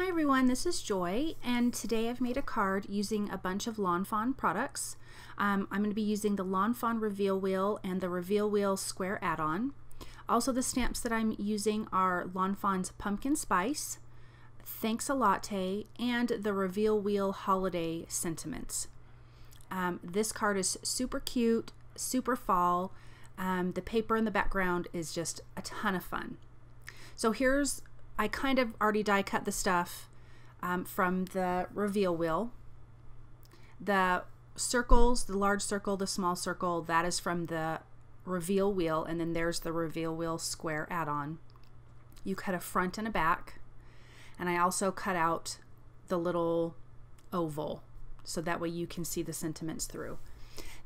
Hi everyone, this is Joy, and today I've made a card using a bunch of Lawn Fawn products. I'm going to be using the Lawn Fawn Reveal Wheel and the Reveal Wheel Square add-on. Also, the stamps that I'm using are Lawn Fawn's Pumpkin Spice, Thanks a Latte, and the Reveal Wheel Holiday Sentiments. This card is super cute, super fall. The paper in the background is just a ton of fun. So I kind of already die cut the stuff from the Reveal Wheel. The circles, the large circle, the small circle, that is from the Reveal Wheel, and then there's the Reveal Wheel Square add-on. You cut a front and a back, and I also cut out the little oval so that way you can see the sentiments through.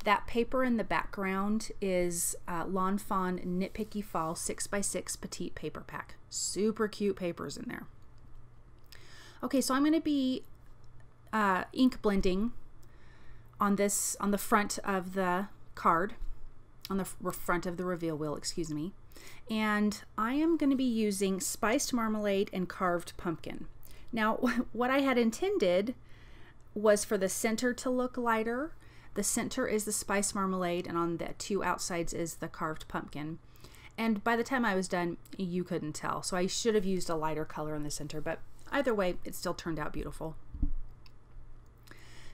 That paper in the background is Lawn Fawn Nitpicky Fall 6x6 Petite paper pack. Super cute papers in there. Okay, so I'm going to be ink blending on the front of the card, on the front of the Reveal Wheel, excuse me. And I am going to be using Spiced Marmalade and Carved Pumpkin. Now, what I had intended was for the center to look lighter. The center is the Spiced Marmalade, and on the two outsides is the Carved Pumpkin. And by the time I was done, you couldn't tell. So I should have used a lighter color in the center, but either way, it still turned out beautiful.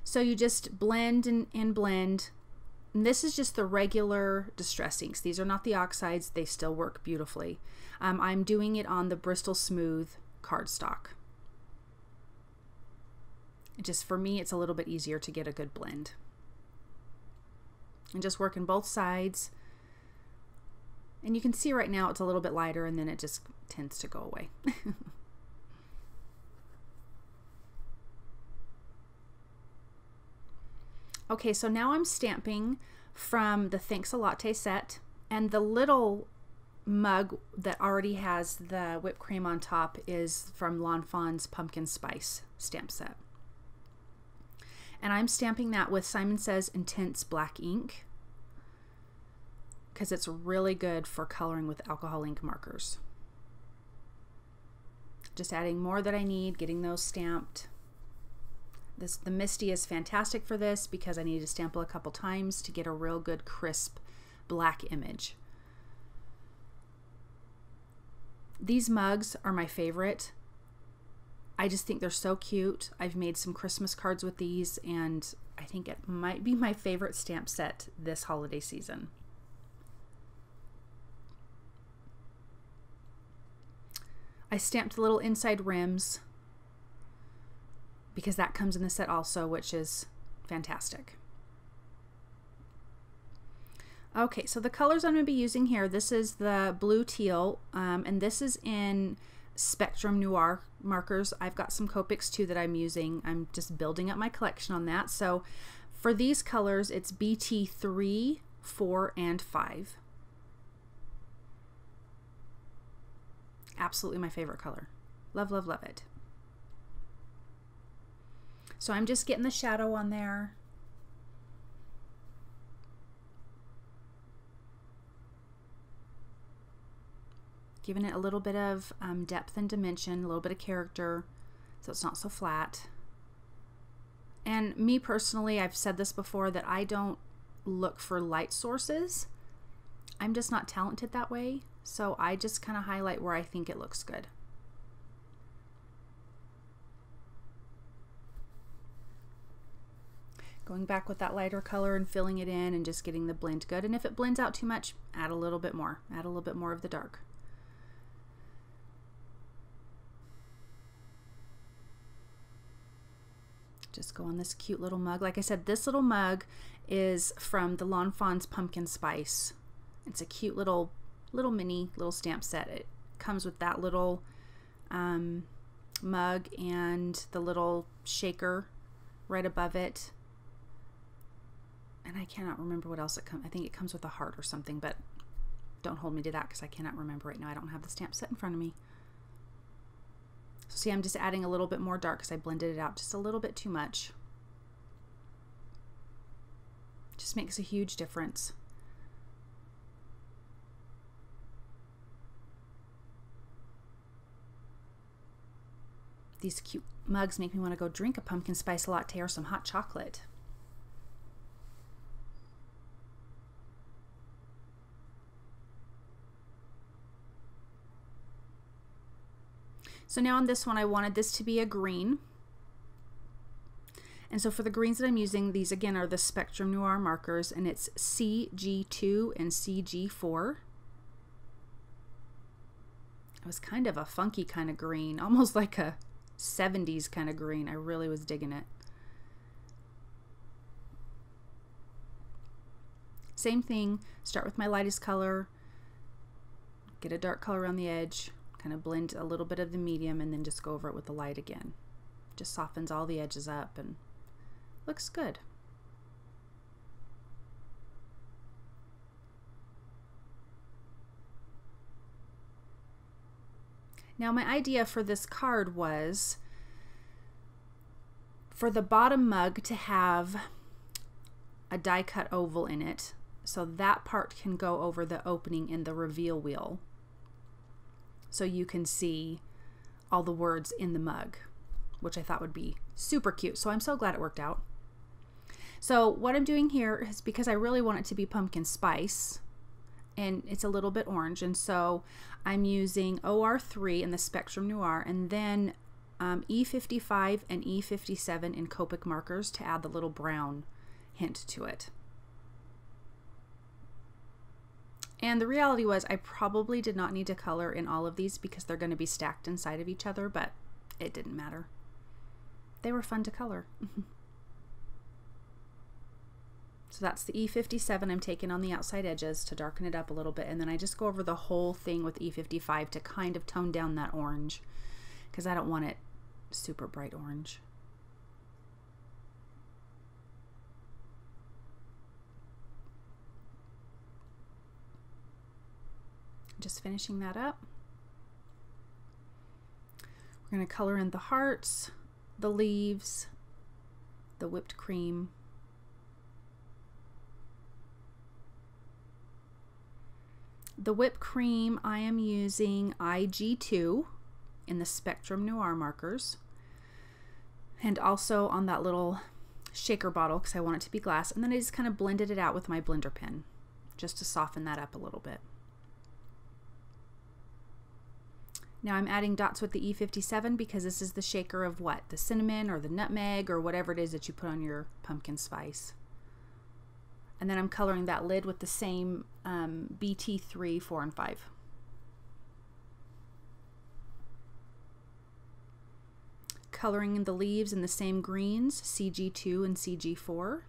So you just blend and blend. And this is just the regular distress inks. These are not the oxides. They still work beautifully. I'm doing it on the Bristol Smooth cardstock. Just for me, it's a little bit easier to get a good blend. And just working both sides. And you can see right now it's a little bit lighter, and then it just tends to go away. Okay, so now I'm stamping from the Thanks a Latte set, and the little mug that already has the whipped cream on top is from Lawn Fawn's Pumpkin Spice stamp set. And I'm stamping that with Simon Says Intense Black ink because it's really good for coloring with alcohol ink markers. Just adding more that I need, getting those stamped. The Misty is fantastic for this because I need to stamp a couple times to get a real good crisp black image. These mugs are my favorite. I just think they're so cute. I've made some Christmas cards with these, and I think it might be my favorite stamp set this holiday season. I stamped the little inside rims because that comes in the set also, which is fantastic. Okay, so the colors I'm going to be using here, this is the blue teal, and this is in Spectrum Noir markers. I've got some Copics too that I'm using. I'm just building up my collection on that. So for these colors, it's BT 3, 4, and 5. Absolutely my favorite color. Love, love, love it. So I'm just getting the shadow on there. Giving it a little bit of depth and dimension, a little bit of character, so it's not so flat. And me personally, I've said this before, that I don't look for light sources. I'm just not talented that way, so I just kind of highlight where I think it looks good. Going back with that lighter color and filling it in and just getting the blend good. And if it blends out too much, add a little bit more. Add a little bit more of the dark. Just go on this cute little mug. Like I said, this little mug is from the Lawn Fawn's Pumpkin Spice. It's a cute little mini stamp set. It comes with that little mug and the little shaker right above it. And I cannot remember what else it comes. I think it comes with a heart or something, but don't hold me to that because I cannot remember right now. I don't have the stamp set in front of me. So see, I'm just adding a little bit more dark because I blended it out just a little bit too much. Just makes a huge difference. These cute mugs make me want to go drink a pumpkin spice latte or some hot chocolate. So now on this one, I wanted this to be a green. And so for the greens that I'm using, these again are the Spectrum Noir markers, and it's CG2 and CG4. It was kind of a funky kind of green, almost like a 70s kind of green. I really was digging it. Same thing, start with my lightest color, get a dark color around the edge, kind of blend a little bit of the medium, and then just go over it with the light again. Just softens all the edges up and looks good. Now my idea for this card was for the bottom mug to have a die cut oval in it, so that part can go over the opening in the reveal wheel, so you can see all the words in the mug, which I thought would be super cute. So I'm so glad it worked out. So what I'm doing here is, because I really want it to be pumpkin spice, and it's a little bit orange, and so I'm using OR3 in the Spectrum Noir, and then E55 and E57 in Copic markers to add the little brown hint to it. And the reality was I probably did not need to color in all of these because they're going to be stacked inside of each other, but it didn't matter. They were fun to color. So that's the E57 I'm taking on the outside edges to darken it up a little bit, and then I just go over the whole thing with E55 to kind of tone down that orange, because I don't want it super bright orange. Just finishing that up. We're going to color in the hearts, the leaves, the whipped cream, the whipped cream. I am using IG2 in the Spectrum Noir markers, and also on that little shaker bottle because I want it to be glass, and then I just kind of blended it out with my blender pen just to soften that up a little bit. Now I'm adding dots with the E57 because this is the shaker of what? The cinnamon or the nutmeg or whatever it is that you put on your pumpkin spice. And then I'm coloring that lid with the same BT3, 4, and 5. Coloring in the leaves in the same greens, CG2 and CG4.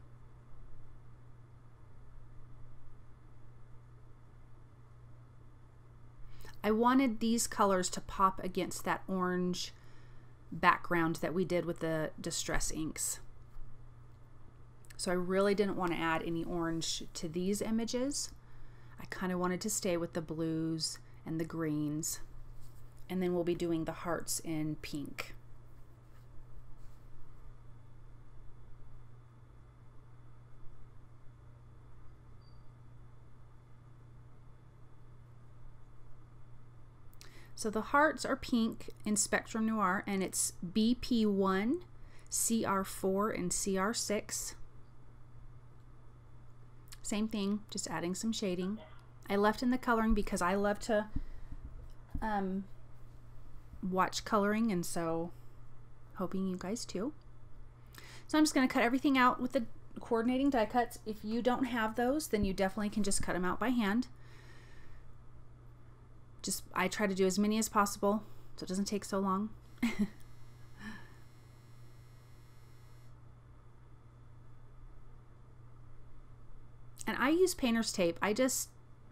I wanted these colors to pop against that orange background that we did with the Distress inks. So I really didn't want to add any orange to these images. I kind of wanted to stay with the blues and the greens. And then we'll be doing the hearts in pink. So the hearts are pink in Spectrum Noir, and it's BP1, CR4, and CR6. Same thing, just adding some shading. I left in the coloring because I love to watch coloring, and so hoping you guys too. So I'm just going to cut everything out with the coordinating die cuts. If you don't have those, then you definitely can just cut them out by hand. I try to do as many as possible so it doesn't take so long. And I use painter's tape.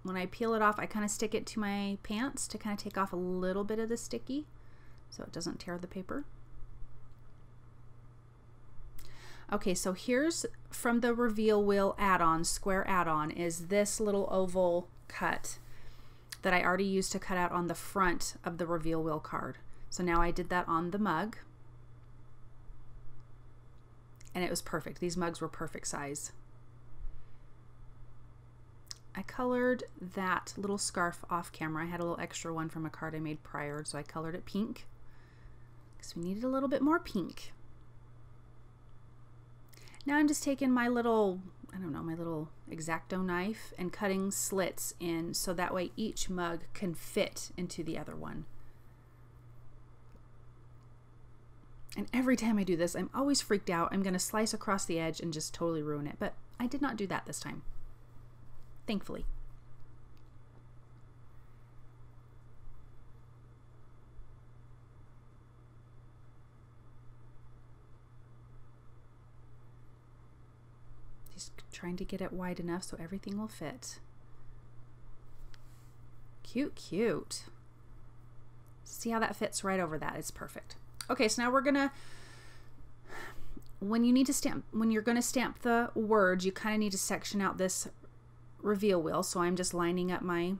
When I peel it off, I kind of stick it to my pants to kind of take off a little bit of the sticky so it doesn't tear the paper. Okay, so here's from the Reveal Wheel add-on, square add-on, is this little oval cut that I already used to cut out on the front of the Reveal Wheel card. So now I did that on the mug, and it was perfect. These mugs were perfect size. I colored that little scarf off camera. I had a little extra one from a card I made prior, so I colored it pink. because we needed a little bit more pink. Now I'm just taking my little, I don't know, my little X-Acto knife and cutting slits in so that way each mug can fit into the other one. And every time I do this, I'm always freaked out. I'm going to slice across the edge and just totally ruin it. But I did not do that this time, thankfully. Just trying to get it wide enough so everything will fit. Cute, cute. See how that fits right over that? It's perfect. Okay, so now we're gonna, when you're gonna stamp the words, you kind of need to section out this reveal wheel. So I'm just lining up my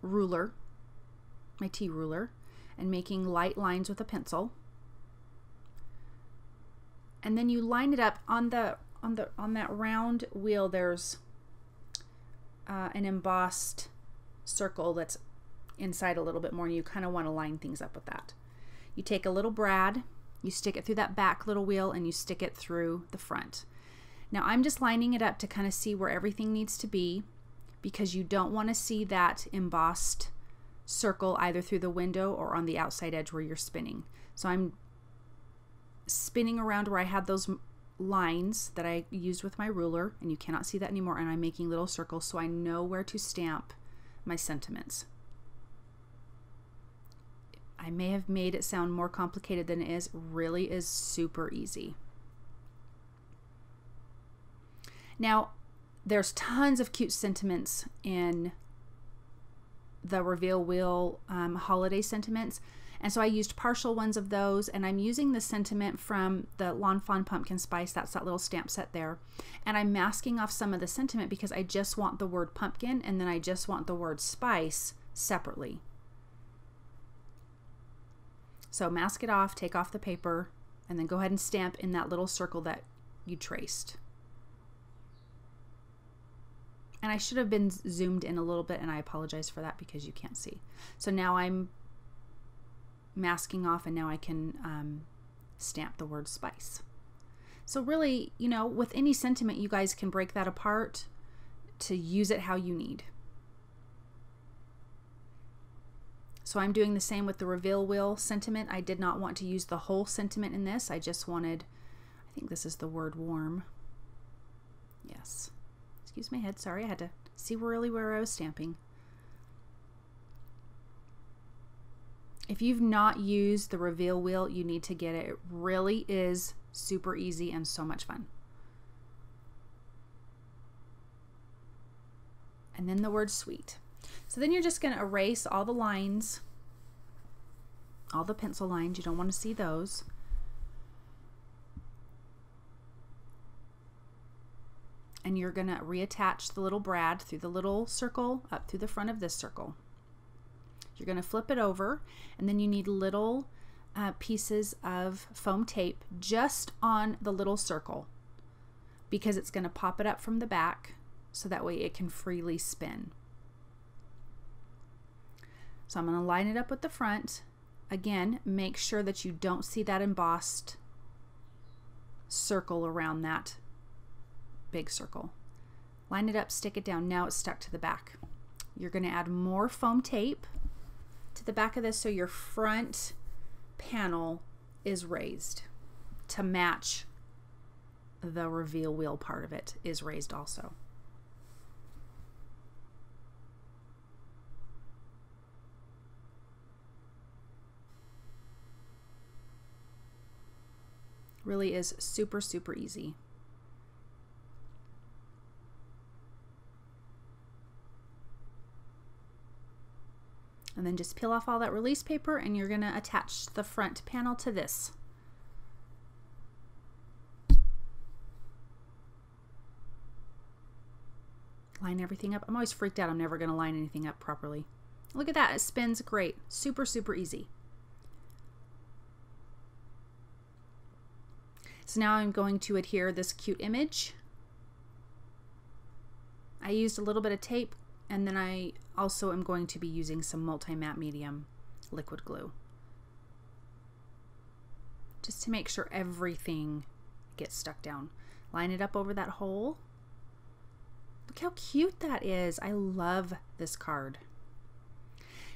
ruler, my T ruler, and making light lines with a pencil. And then you line it up on that round wheel. There's an embossed circle that's inside a little bit more, and you kind of want to line things up with that. You take a little brad, you stick it through that back little wheel, and you stick it through the front. Now I'm just lining it up to kind of see where everything needs to be, because you don't want to see that embossed circle either through the window or on the outside edge where you're spinning. So I'm spinning around where I had those lines that I used with my ruler, and you cannot see that anymore, and I'm making little circles so I know where to stamp my sentiments. I may have made it sound more complicated than it is. It really is super easy. Now, there's tons of cute sentiments in the reveal wheel holiday sentiments, and so I used partial ones of those, and I'm using the sentiment from the Lawn Fawn Pumpkin Spice. That's that little stamp set there, and I'm masking off some of the sentiment because I just want the word pumpkin, and then I just want the word spice separately. So mask it off, take off the paper, and then go ahead and stamp in that little circle that you traced. And I should have been zoomed in a little bit, and I apologize for that because you can't see. So now I'm masking off, and now I can stamp the word spice. So really, you know, with any sentiment, you guys can break that apart to use it how you need. So I'm doing the same with the reveal wheel sentiment. I did not want to use the whole sentiment in this. I just wanted, I think this is the word warm. Yes. Excuse my head. Sorry, I had to see really where I was stamping. If you've not used the reveal wheel, you need to get it. It really is super easy and so much fun. And then the word sweet. So then you're just going to erase all the lines, all the pencil lines. You don't want to see those. And you're going to reattach the little brad through the little circle up through the front of this circle. You're going to flip it over, and then you need little pieces of foam tape just on the little circle, because it's going to pop it up from the back so that way it can freely spin. So I'm going to line it up with the front. Again, make sure that you don't see that embossed circle around that big circle. Line it up, stick it down. Now it's stuck to the back. You're going to add more foam tape to the back of this so your front panel is raised to match the reveal wheel part of it is raised also. Really is super, super easy. And then just peel off all that release paper, and you're going to attach the front panel to this. Line everything up. I'm always freaked out. I'm never going to line anything up properly. Look at that. It spins great. Super, super easy. So now I'm going to adhere this cute image. I used a little bit of tape, and then I also am going to be using some multi-matte medium liquid glue. just to make sure everything gets stuck down. Line it up over that hole. Look how cute that is. I love this card.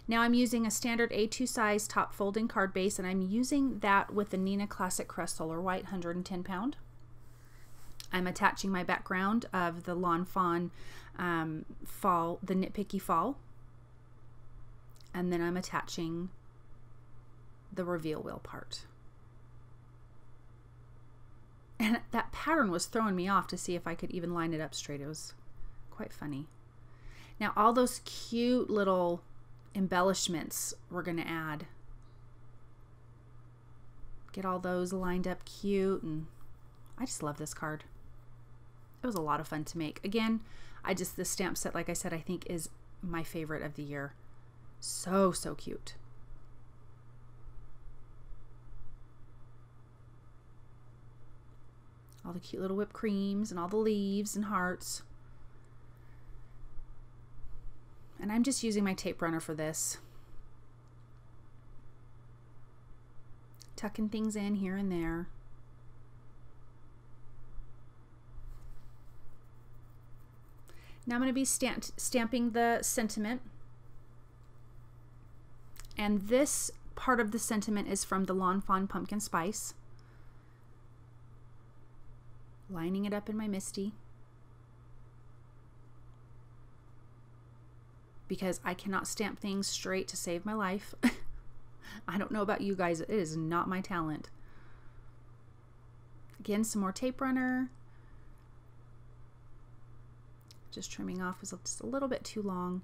Now I'm using a standard A2 size top folding card base, and I'm using that with the Neenah Classic Crest Solar White 110 pound. I'm attaching my background of the Lawn Fawn fall, the Nitpicky Fall, and then I'm attaching the reveal wheel part. And that pattern was throwing me off to see if I could even line it up straight. It was quite funny. Now all those cute little embellishments we're going to add. Get all those lined up cute, and I just love this card. It was a lot of fun to make. Again, this stamp set, like I said, I think is my favorite of the year. So, so cute. All the cute little whipped creams and all the leaves and hearts. And I'm just using my tape runner for this. Tucking things in here and there. Now I'm going to be stamping the sentiment. And this part of the sentiment is from the Lawn Fawn Pumpkin Spice. Lining it up in my Misty. Because I cannot stamp things straight to save my life. I don't know about you guys, it is not my talent. Again, some more tape runner. Just trimming off was just a little bit too long.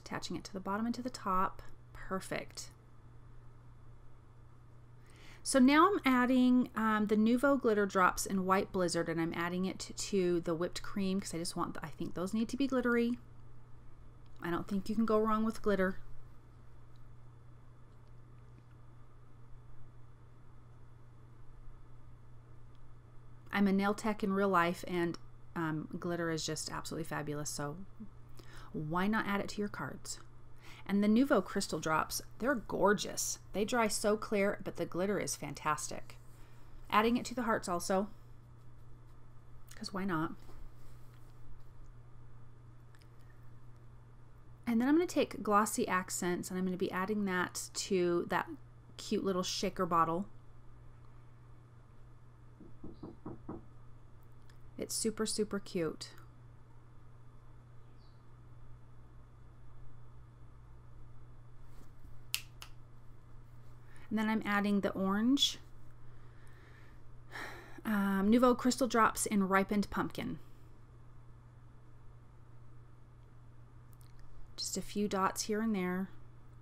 Attaching it to the bottom and to the top. Perfect. So now I'm adding the Nuvo glitter drops in White Blizzard, and I'm adding it to the whipped cream because I just want, I think those need to be glittery. I don't think you can go wrong with glitter. I'm a nail tech in real life, and glitter is just absolutely fabulous, so why not add it to your cards? And the Nuvo crystal drops, they're gorgeous. They dry so clear, but the glitter is fantastic. Adding it to the hearts also, because why not? And then I'm going to take Glossy Accents, and I'm going to be adding that to that cute little shaker bottle. It's super, super cute. And then I'm adding the orange Nuvo crystal drops in Ripened Pumpkin. Just a few dots here and there.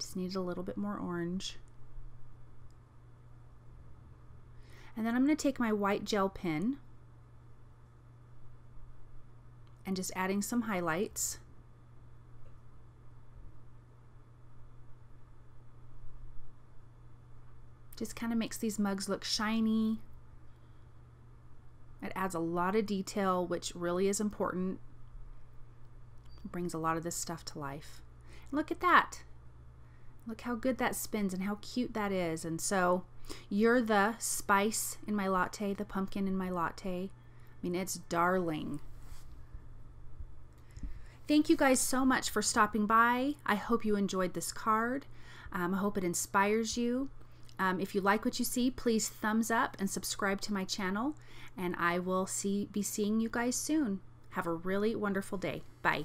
Just need a little bit more orange. And then I'm going to take my white gel pen and just adding some highlights. Just kind of makes these mugs look shiny. It adds a lot of detail, which really is important. It brings a lot of this stuff to life. And look at that. Look how good that spins and how cute that is. And so you're the spice in my latte, the pumpkin in my latte. I mean, it's darling. Thank you guys so much for stopping by. I hope you enjoyed this card. I hope it inspires you. If you like what you see, please thumbs up and subscribe to my channel, and I will be seeing you guys soon. Have a really wonderful day. Bye.